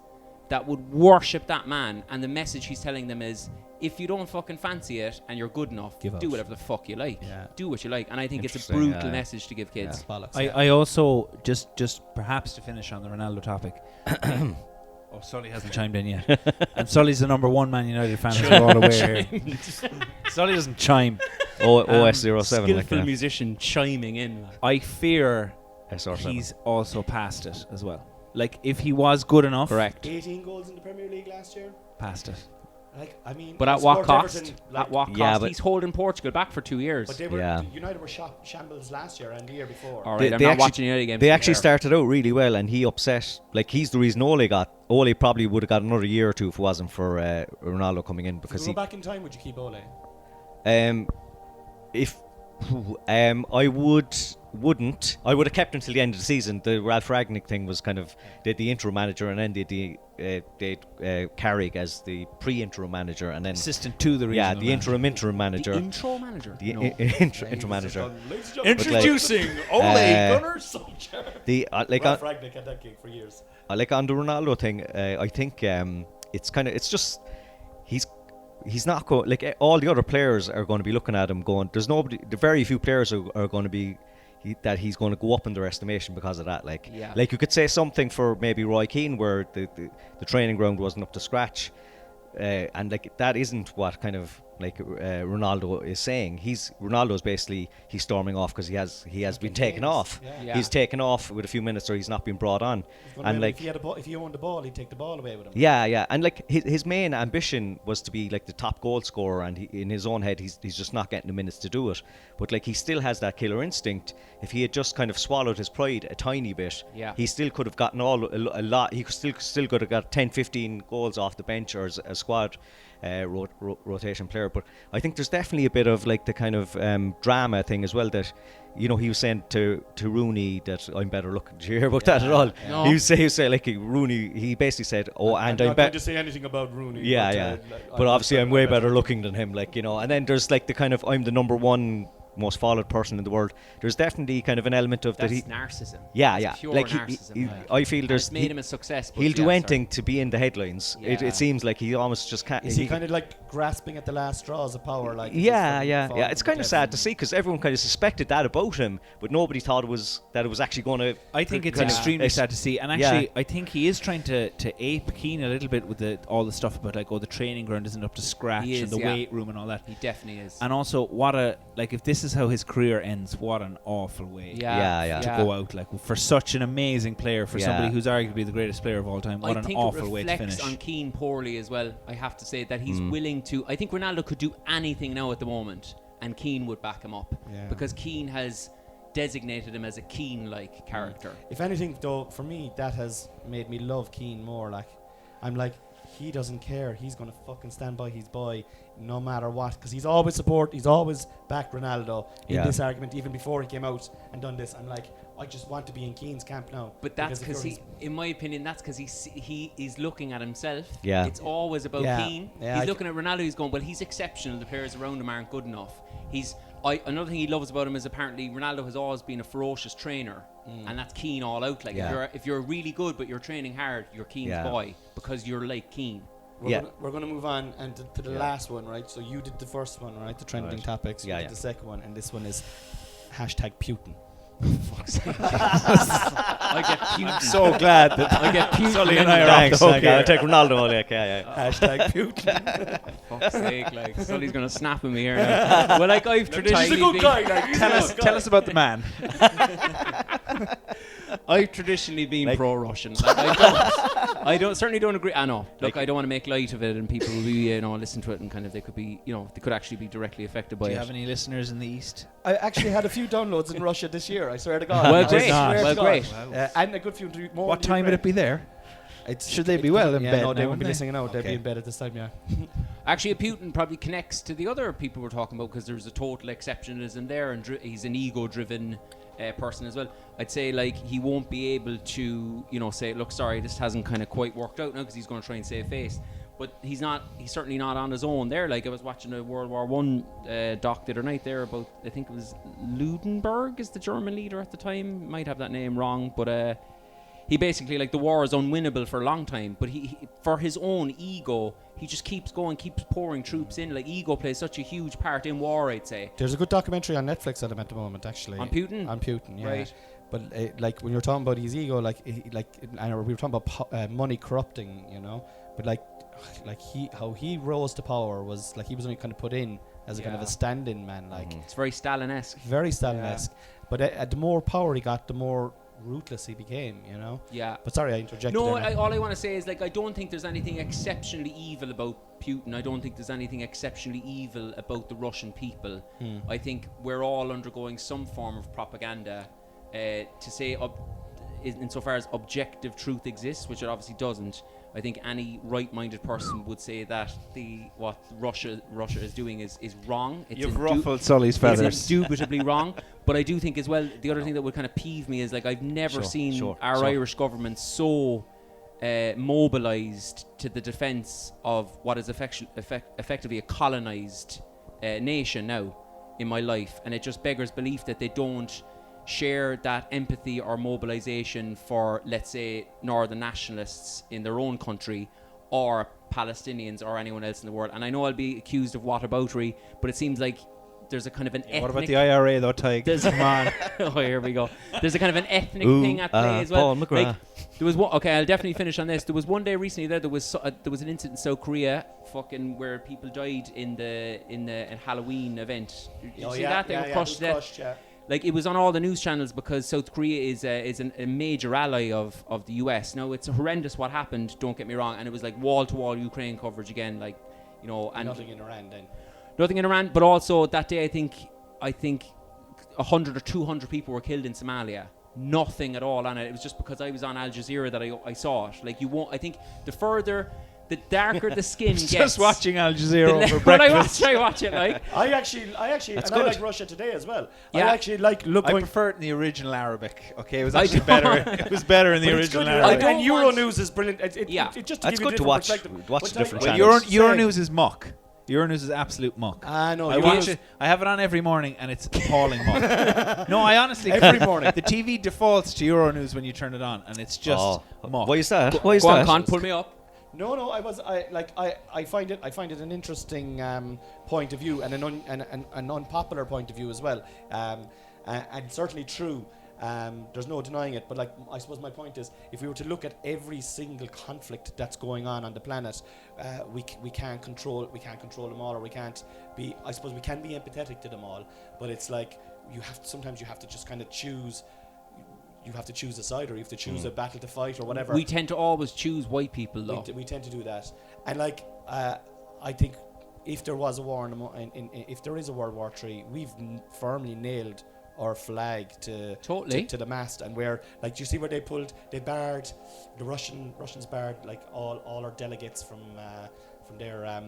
that would worship that man, and the message he's telling them is, if you don't fucking fancy it and you're good enough, Give do up. whatever the fuck you like. Yeah. Do what you like. And I think it's a Interesting, brutal yeah. message to give kids. Bollocks, I also just perhaps to finish on the Ronaldo topic. Oh, Sully hasn't chimed in yet, and Sully's the number one Man United fan, as we're all aware here. Sully doesn't chime. OS07, Skillful like that. musician chiming in. I fear SR7. he's also past it as well. Like, if he was good enough, Correct. 18 goals in the Premier League last year. past it. Like, I mean, But I at what support cost? Everton, like, At what Yeah, cost? but- He's holding Portugal back for 2 years. But they were Yeah. United were shambles last year and the year before. All right, They- I'm they not actually- watching United games. They actually there. started out really well, and he upset. Like, he's the reason Ole probably would have got another year or two if it wasn't for Ronaldo coming in, If because you go back in time, would you keep Ole? if I wouldn't. I would have kept him till the end of the season. The Ralph Ragnick thing was kind of the interim manager, and then they Carrick as the pre-interim manager, and then Assistant to the yeah, regional the manager. interim manager. The intro manager. The No. interim manager. Introducing Ole uh, Gunnar Solskjaer. The Ralph Ragnick had that gig for years. like on the Ronaldo thing, I think it's just he's not going, like, all the other players are going to be looking at him going, there's nobody, the very few players are going to be that he's going to go up in their estimation because of that. Like, Yeah. like you could say something for maybe Roy Keane where the training ground wasn't up to scratch, and like that isn't what kind of like Ronaldo is saying. Ronaldo's basically he's storming off because he has been taken off. Yeah. Yeah. He's taken off with a few minutes, or he's not been brought on. And like, if he owned the ball, he'd take the ball away with him. yeah, and like his main ambition was to be like the top goal scorer, and in his own head he's just not getting the minutes to do it. But like he still has that killer instinct. If he had just kind of swallowed his pride a tiny bit, Yeah. he still could have gotten a lot. He still could have got 10-15 goals off the bench or as a squad rotation player. But I think there's definitely a bit of like the kind of drama thing as well, that he was saying to Rooney that I'm better looking. Did you hear about that at all? No. He was saying like Rooney, he basically said, and I'm I'm not going better. to say anything about Rooney. Yeah. But obviously I'm way better looking than him, like, and then there's like the kind of I'm the number one most followed person in the world. There's definitely kind of an element of That's that he narcissism. yeah That's pure like narcissism. I feel And there's it's made him a success. but he'll do yeah, anything to be in the headlines. Yeah. It seems like he almost just can't. Is he kind of like grasping at the last straws of power? Like, Yeah. It's kind of sad to see, because everyone kind of suspected that about him, but nobody thought it was actually going to. I think it's kind of- extremely sad to see, and Yeah. actually, I think he is trying to ape Keane a little bit with all the stuff about like, the training ground isn't up to scratch, He is, and the yeah. weight room and all that. He definitely is. And also, if this is how his career ends, what an awful way Yeah. to go out, like, for such an amazing player, for Yeah. somebody who's arguably the greatest player of all time. What I an think awful it way to reflects finish. on Keane poorly as well. I have to say that he's willing to. I think Ronaldo could do anything now at the moment, and Keane would back him up, Yeah. because Keane has designated him as a Keane-like character. If anything, though, for me, that has made me love Keane more. Like, I'm like, he doesn't care. He's going to fucking stand by his boy no matter what, because he's always backed Ronaldo in Yeah. this argument, even before he came out and done this. I'm like, I just want to be in Keane's camp now. But that's if because you're in my opinion, that's because he is looking at himself. Yeah. It's always about Yeah. Keane. Yeah, He's I looking at Ronaldo. He's going, well, he's exceptional. The players around him aren't good enough. Another thing he loves about him is apparently Ronaldo has always been a ferocious trainer, and that's Keane all out. Like, Yeah. if you're really good but you're training hard, you're Keane's Yeah. boy, because you're like Keane. We're going to move on and to the last one, right? So you did the first one, right? The trending Right. topics. You Yeah, did yeah. the second one, and this one is #Putin. Fuck's sake. I get Putin. I'm so glad that I get Putin. Sully and I are Thanks. off the hook I'll here. take Ronaldo. Like, yeah. Hashtag Putin. Fuck's sake, like Sully's gonna snap at me here now. Well, like I've traditionally He's a good been, guy. Like, Tell us about the man. I've traditionally been Like- pro-Russian. Like, certainly don't agree. I know. Look, I don't want to make light of it, and people will be, listen to it, and kind of they could actually be directly affected by Do you it. have any listeners in the East? I actually had a few downloads in Russia this year. I swear to God. Well, I great. swear to Well, God. great. And a good few more. What time would it be there? Should they be well in yeah, bed no, they now, won't be wouldn't they? listening out. They'll be Okay. in bed at this time. Yeah. Actually, Putin probably connects to the other people we're talking about because there's a total exceptionalism there, and he's an ego-driven person as well. I'd say like he won't be able to, say, look, sorry, this hasn't kind of quite worked out now because he's going to try and save face. But he's certainly not on his own there. Like I was watching a World War I doc the other night there about, I think it was Ludenberg is the German leader at the time. Might have that name wrong, but he basically, like, the war is unwinnable for a long time, but he for his own ego, he just keeps going, keeps pouring troops in. Like, ego plays such a huge part in war, I'd say. There's a good documentary on Netflix on him at the moment, actually. On Putin? On Putin, yeah. Right. But like when you're talking about his ego, I know we were talking about money corrupting, But like how he rose to power was like he was only kind of put in as a kind of a stand-in man, like It's very Stalin-esque. very Stalin-esque. But the more power he got, the more ruthless he became, Yeah. But sorry, I interjected. No, there. all I want to say is, like, I don't think there's anything exceptionally evil about Putin. I don't think there's anything exceptionally evil about the Russian people. I think we're all undergoing some form of propaganda to say, insofar as objective truth exists, which it obviously doesn't. I think any right-minded person would say that what Russia is doing is wrong. You've ruffled Sully's feathers. It's indubitably wrong. But I do think as well, the other thing that would kind of peeve me is, like, I've never seen our Irish government so mobilised to the defence of what is effectively a colonised nation now in my life. And it just beggars belief that they don't share that empathy or mobilisation for, let's say, Northern nationalists in their own country or Palestinians or anyone else in the world. And I know I'll be accused of whataboutery, but it seems like there's a kind of an ethnic... What about the IRA though, Tyke? Come on. Oh, here we go. There's a kind of an ethnic thing at play as well. Paul McGrath. Like, there was one. Okay, I'll definitely finish on this. There was one day recently there was an incident in South Korea, where people died in the Halloween event. Did you see that? They were crushed to death. Yeah. Like, it was on all the news channels because South Korea is a major ally of the US. Now, it's horrendous what happened, don't get me wrong, and it was like wall-to-wall Ukraine coverage again, like, and Nothing in Iran then. nothing in Iran, but also that day I think 100 or 200 people were killed in Somalia. Nothing at all on it. It was just because I was on Al Jazeera that I saw it. Like, you won't. I think the darker the skin gets. Just watching Al Jazeera over When breakfast. I watch it, like. I actually, That's and I good. like Russia Today as well. Yeah. I actually like I going. prefer it in the original Arabic. Okay, it was I actually don't- better. It was better in the But it's original good, Arabic. I and don't want- Euronews is brilliant. It just to That's give you good to different watch. perspective. Watch But the different like, channels. Euronews is muck. Euronews is absolute muck. No, I watch it. I have it on every morning, and it's appalling muck. No, I honestly Every morning. The TV defaults to Euronews when you turn it on, and it's just muck. Why is that? Why is Go on, that? Con, pull me up. No, I find it an interesting point of view and an unpopular point of view as well, and certainly true. There's no denying it, but like, I suppose my point is, if we were to look at every single conflict that's going on the planet, we can't control them all, or we can't be. I suppose we can be empathetic to them all, but it's like sometimes you have to just kind of choose. You have to choose a side, or you have to choose a battle to fight, or whatever. We tend to always choose white people, though. We tend to do that, and like I think if there was a war if there is a World War III, we've firmly nailed our flag to the mast, and where, like, do you see where they barred the Russians barred like all our delegates from their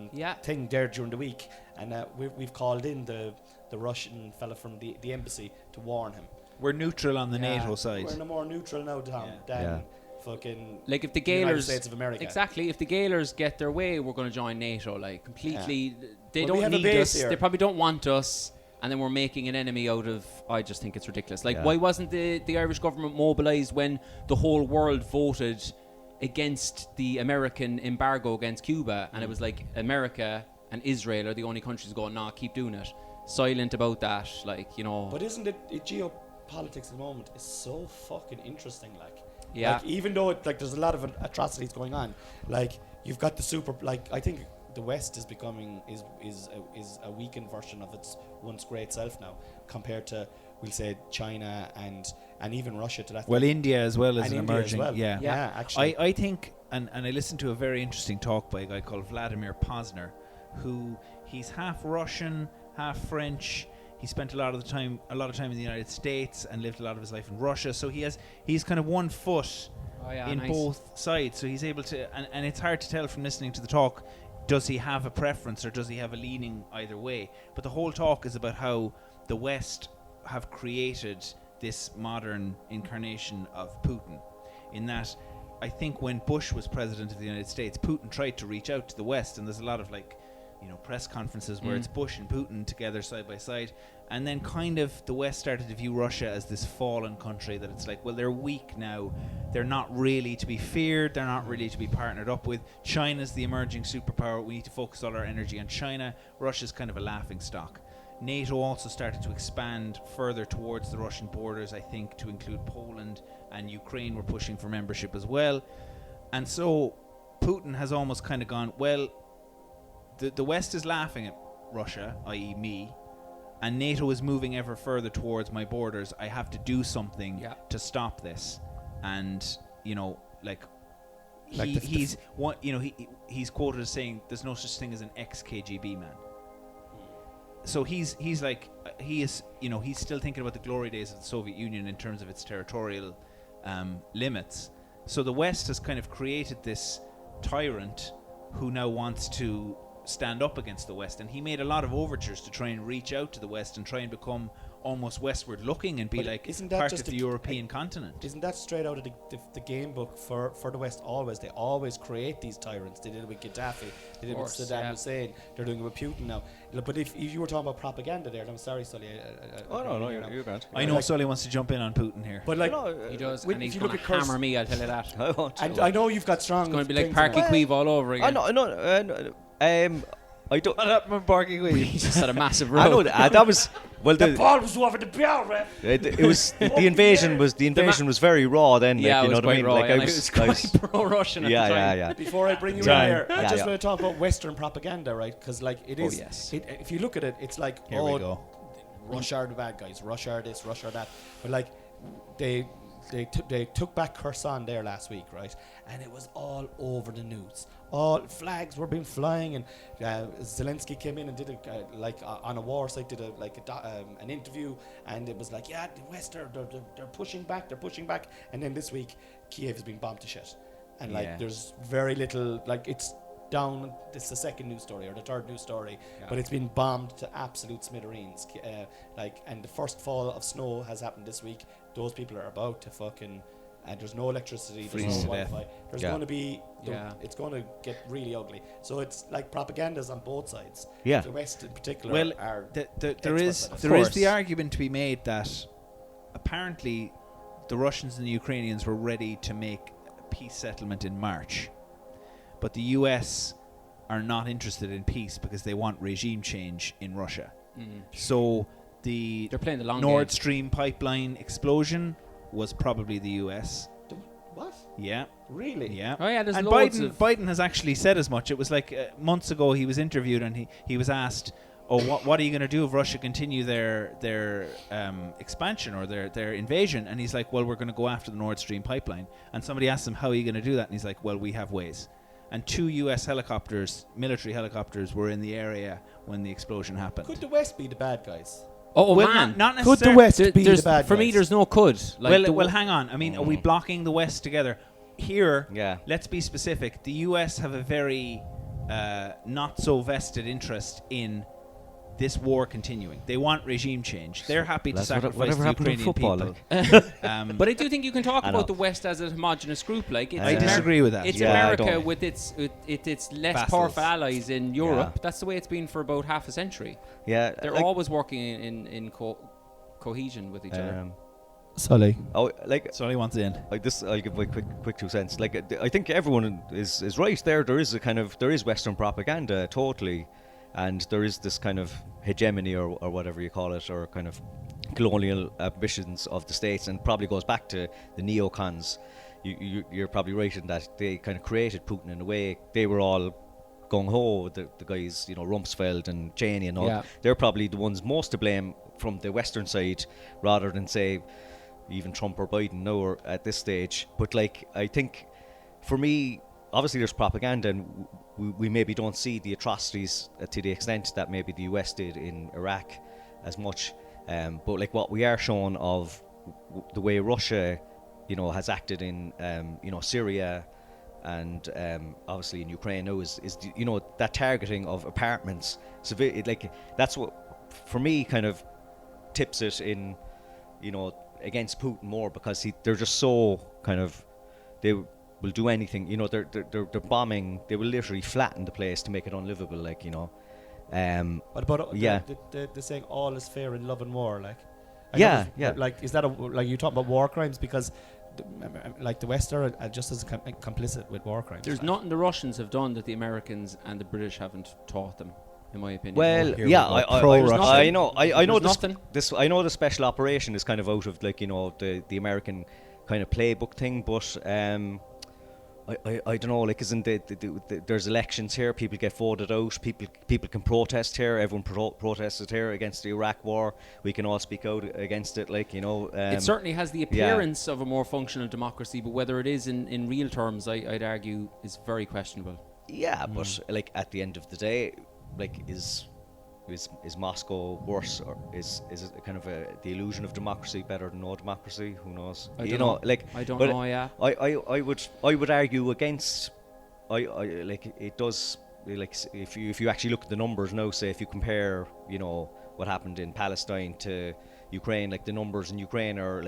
thing there during the week, and we've called in the Russian fella from the embassy to warn him. We're neutral on the NATO side. We're no more neutral now, Tom, than fucking, like, if the United Gaelers, States of America. Exactly, if the Gaelers get their way, we're going to join NATO. Like, completely, they Well, we don't have a need base us. here. They probably don't want us, and then we're making an enemy out of. I just think it's ridiculous. Like, why wasn't the Irish government mobilised when the whole world voted against the American embargo against Cuba, and it was like America and Israel are the only countries going, nah, keep doing it. Silent about that, like, But isn't it politics at the moment is so fucking interesting. Yeah. Like, even though there's a lot of atrocities going on, like you've got the super. Like I think the West is becoming is a weakened version of its once great self now, compared to, we'll say, China and even Russia to that. Well, India as well as and an India emerging. as well. Yeah. Actually, I think, and I listened to a very interesting talk by a guy called Vladimir Posner, who he's half Russian, half French. He spent a lot of time in the United States and lived a lot of his life in Russia. So he's kind of one foot in both sides. So he's able to, and it's hard to tell from listening to the talk, does he have a preference or does he have a leaning either way? But the whole talk is about how the West have created this modern incarnation of Putin, in that I think when Bush was president of the United States, Putin tried to reach out to the West, and there's a lot of press conferences where it's Bush and Putin together side by side, and then kind of the West started to view Russia as this fallen country, that it's like, well, they're weak now, they're not really to be feared, they're not really to be partnered up with. China's the emerging superpower, we need to focus all our energy on China. Russia's kind of a laughing stock. NATO also started to expand further towards the Russian borders, I think, to include Poland, and Ukraine were pushing for membership as well. And so Putin has almost kind of gone, well, the West is laughing at Russia, i.e. me, and NATO is moving ever further towards my borders. I have to do something to stop this. And, he's quoted as saying there's no such thing as an ex-KGB man. So he's still thinking about the glory days of the Soviet Union in terms of its territorial limits. So the West has kind of created this tyrant who now wants to stand up against the West, and he made a lot of overtures to try and reach out to the West and try and become almost westward looking and be part of the European continent. Isn't that straight out of the game book for the West? They always create these tyrants. They did it with Gaddafi, they did it with Saddam Hussein, they're doing it with Putin now. But if you were talking about propaganda there, and I'm sorry, Sully. No, you're good. I know Sully wants to jump in on Putin here. But he does, and he's going to hammer me, I'll tell you that. I won't. And I know you've got strong. It's going to be like Parky Queeve all over again. I know. I don't. What happened with Parky Queeve? He just had a massive row. I know that was. Well, the ball was over the bell, ref. It was the invasion was very raw then. Yeah, you know it was what I mean? raw. Like it was quite pro-Russian at the time. Yeah. Before I bring you in here, I just want to talk about Western propaganda, right? Because it is. Oh, yes. If you look at it, it's like, here we go. Russia are the bad guys. Russia are this, Russia are that. But they took back Kherson there last week, right? And it was all over the news. All flags were being flying, and Zelensky came in and did on a war site, did an interview, and it was like, yeah, the West they're pushing back, and then this week Kiev is being bombed to shit, and there's very little, it's down. This is the second news story or the third news story, but it's been bombed to absolute smithereens. And the first fall of snow has happened this week. Those people are about to fucking, and there's no electricity, there's no Wi-Fi. There's going to be, it's going to get really ugly. So it's like propaganda's on both sides. Yeah. The West in particular. Well, are there is the argument to be made that apparently the Russians and the Ukrainians were ready to make a peace settlement in March, but the US are not interested in peace because they want regime change in Russia. So they're playing the long Nord game. Stream pipeline explosion was probably the US. What? Yeah. Really? Yeah. Oh yeah, there's and loads Biden has actually said as much. It was like months ago he was interviewed and he was asked, what are you going to do if Russia continue their expansion or their invasion? And he's like, well, we're going to go after the Nord Stream pipeline. And somebody asked him, how are you going to do that? And he's like, well, we have ways. And 2 US helicopters, military helicopters, were in the area when the explosion happened. Could the West be the bad guys? Oh, well, man. Not could the West be the bad guys? For me, there's no could. Well, hang on. I mean, are we blocking the West together? Here, yeah. Let's be specific. The US have a very not so vested interest in this war continuing. They want regime change. They're happy to sacrifice the Ukrainian people. But I do think you can talk about the West as a homogenous group. I disagree with that. It's America with its less vassals. Powerful allies in Europe. That's the way it's been for about half a century. Yeah, they're always working in cohesion with each other. Sully. Sully wants in. I'll give my quick 2 cents. I think everyone is right there. There is Western propaganda totally, and there is this kind of hegemony or whatever you call it, or kind of colonial ambitions of the States, and probably goes back to the neocons. You're probably right in that they kind of created Putin in a way. They were all gung-ho, the guys, Rumsfeld and Cheney and all. Yeah. They're probably the ones most to blame from the Western side, rather than, say, even Trump or Biden now or at this stage. But, like, I think, for me, obviously there's propaganda, and we maybe don't see the atrocities to the extent that maybe the US did in Iraq as much. But, like, what we are shown of the way Russia, has acted in, Syria, and obviously in Ukraine now is that targeting of apartments. So that's what for me kind of tips it in, against Putin more, because they're just so kind of, they will do anything. They're bombing. They will literally flatten the place to make it unlivable. But about the saying all is fair in love and war, like. Yeah. Like, is that you talk about war crimes, because the West are just as complicit with war crimes. There's nothing the Russians have done that the Americans and the British haven't taught them, in my opinion. Well, yeah, I know. I know nothing. I know the special operation is kind of out of the American kind of playbook thing, but I don't know. Isn't there's elections here? People get voted out. People can protest here. Everyone protested here against the Iraq war. We can all speak out against it. It certainly has the appearance of a more functional democracy, but whether it is in real terms, I'd argue, is very questionable. Yeah, but at the end of the day, is Moscow worse, or is it kind of the illusion of democracy better than no democracy? Who knows? I don't know. Yeah. I would argue against. It does. If you actually look at the numbers now, say if you compare, what happened in Palestine to Ukraine, the numbers in Ukraine are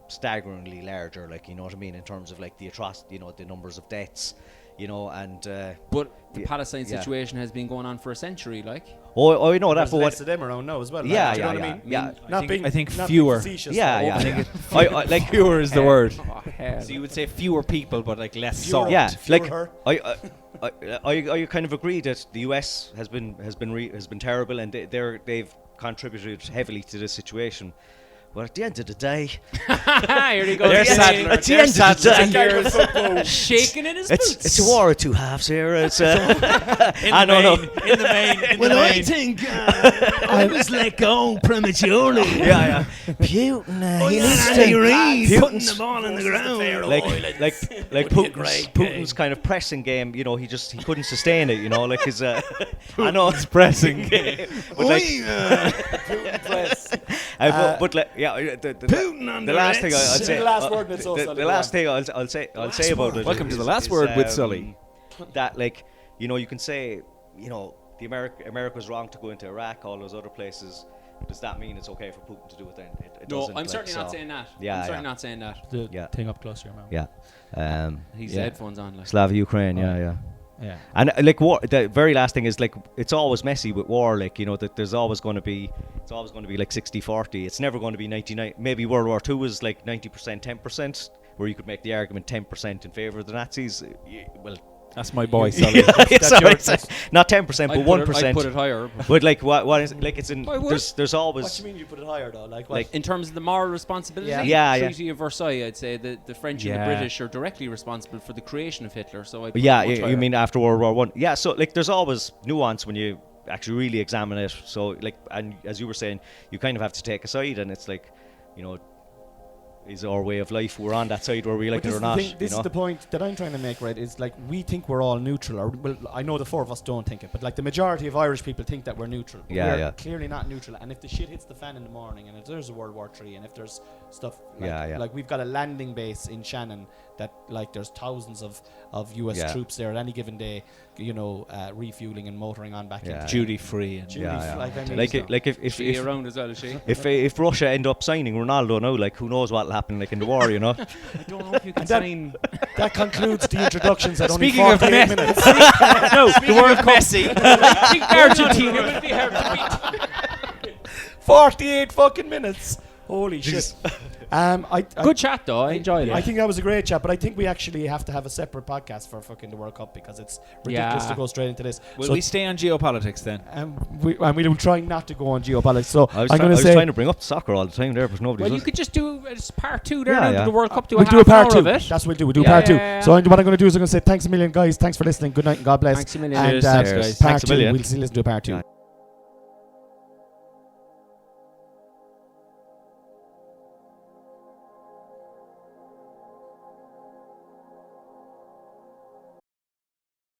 staggeringly larger. You know what I mean, in terms of the atrocity, the numbers of deaths. But the Palestine situation has been going on for a century, Oh, I know that. There's less of them around now as well. Yeah, do you know yeah, what I mean? I think not fewer. being facetious, Yeah. I fewer is the word. Oh, hell. So you would say fewer people, but less Fewer. salt. Yeah, Fewer. I kind of agree that the US has been terrible, and they've contributed heavily to this situation. But at the end of the day, here he goes. There's Sadler. At the end of the day, Shaking in his boots. it's a war of two halves here. It's In the main. I think I was let go prematurely. Yeah. Putin, he needs to putting the ball in the ground. Putin's kind of pressing game. He couldn't sustain it. His I know it's pressing game. But press. The last thing I'll say. The last word, and it's also the last thing I'll say about it. Welcome to the last word with Sully. That you can say the America's wrong to go into Iraq, all those other places. Does that mean it's okay for Putin to do it then? It No, doesn't, I'm certainly not saying that. Yeah, I'm certainly not saying that. The thing up close to your mouth. Yeah. He's headphones on. Slava Ukraine. Yeah. Yeah. And war. The very last thing is it's always messy with war. That there's always going to be 60-40. It's never going to be 99. Maybe World War II was 90%, 10%, where you could make the argument 10% in favor of the Nazis. Well, that's my boy, Sully. Not 10%, but 1%. I'd put it higher. But what is it's in? There's always. What do you mean you put it higher though? In terms of the moral responsibility, Treaty of Versailles, I'd say the French and the British are directly responsible for the creation of Hitler. So you mean after World War One? Yeah. So there's always nuance when you actually really examine it. So and as you were saying, you kind of have to take a side, and it's is our way of life. We're on that side where we like it or not. This is the point that I'm trying to make, right? Is we think we're all neutral, or well, I know the four of us don't think it, but the majority of Irish people think that we're neutral. We're clearly not neutral. And if the shit hits the fan in the morning, and if there's a World War III, and if there's stuff we've got a landing base in Shannon that there's thousands of US troops there at any given day, refueling and motoring on back into duty free and if around as well as she. If Russia end up signing Ronaldo now, who knows what'll happen in the war, I don't know if you can sign. That concludes the introductions at only Speaking of 48 minutes. the World Cup. Argentina will be hard to beat. 48 fucking minutes. Holy shit. Jesus. Good chat though. I enjoyed it. I think that was a great chat, but I think we actually have to have a separate podcast for fucking the World Cup because it's ridiculous to go straight into this. Will so we stay on geopolitics then? we will try not to go on geopolitics. So I was, I'm going to say trying to bring up soccer all the time there, but nobody well, does. you could just do part 2 there Yeah, now yeah. to the World Cup. we'll do a half an part hour 2. of it. That's what we'll do. We'll do Yeah, part 2. yeah. So what I'm going to do is I'm going to say thanks a million, guys. Thanks for listening. Good night and God bless. Thanks a million. And Cheers, thanks, guys. part Thanks a 2. million. We'll see. Let's do part 2. Yeah.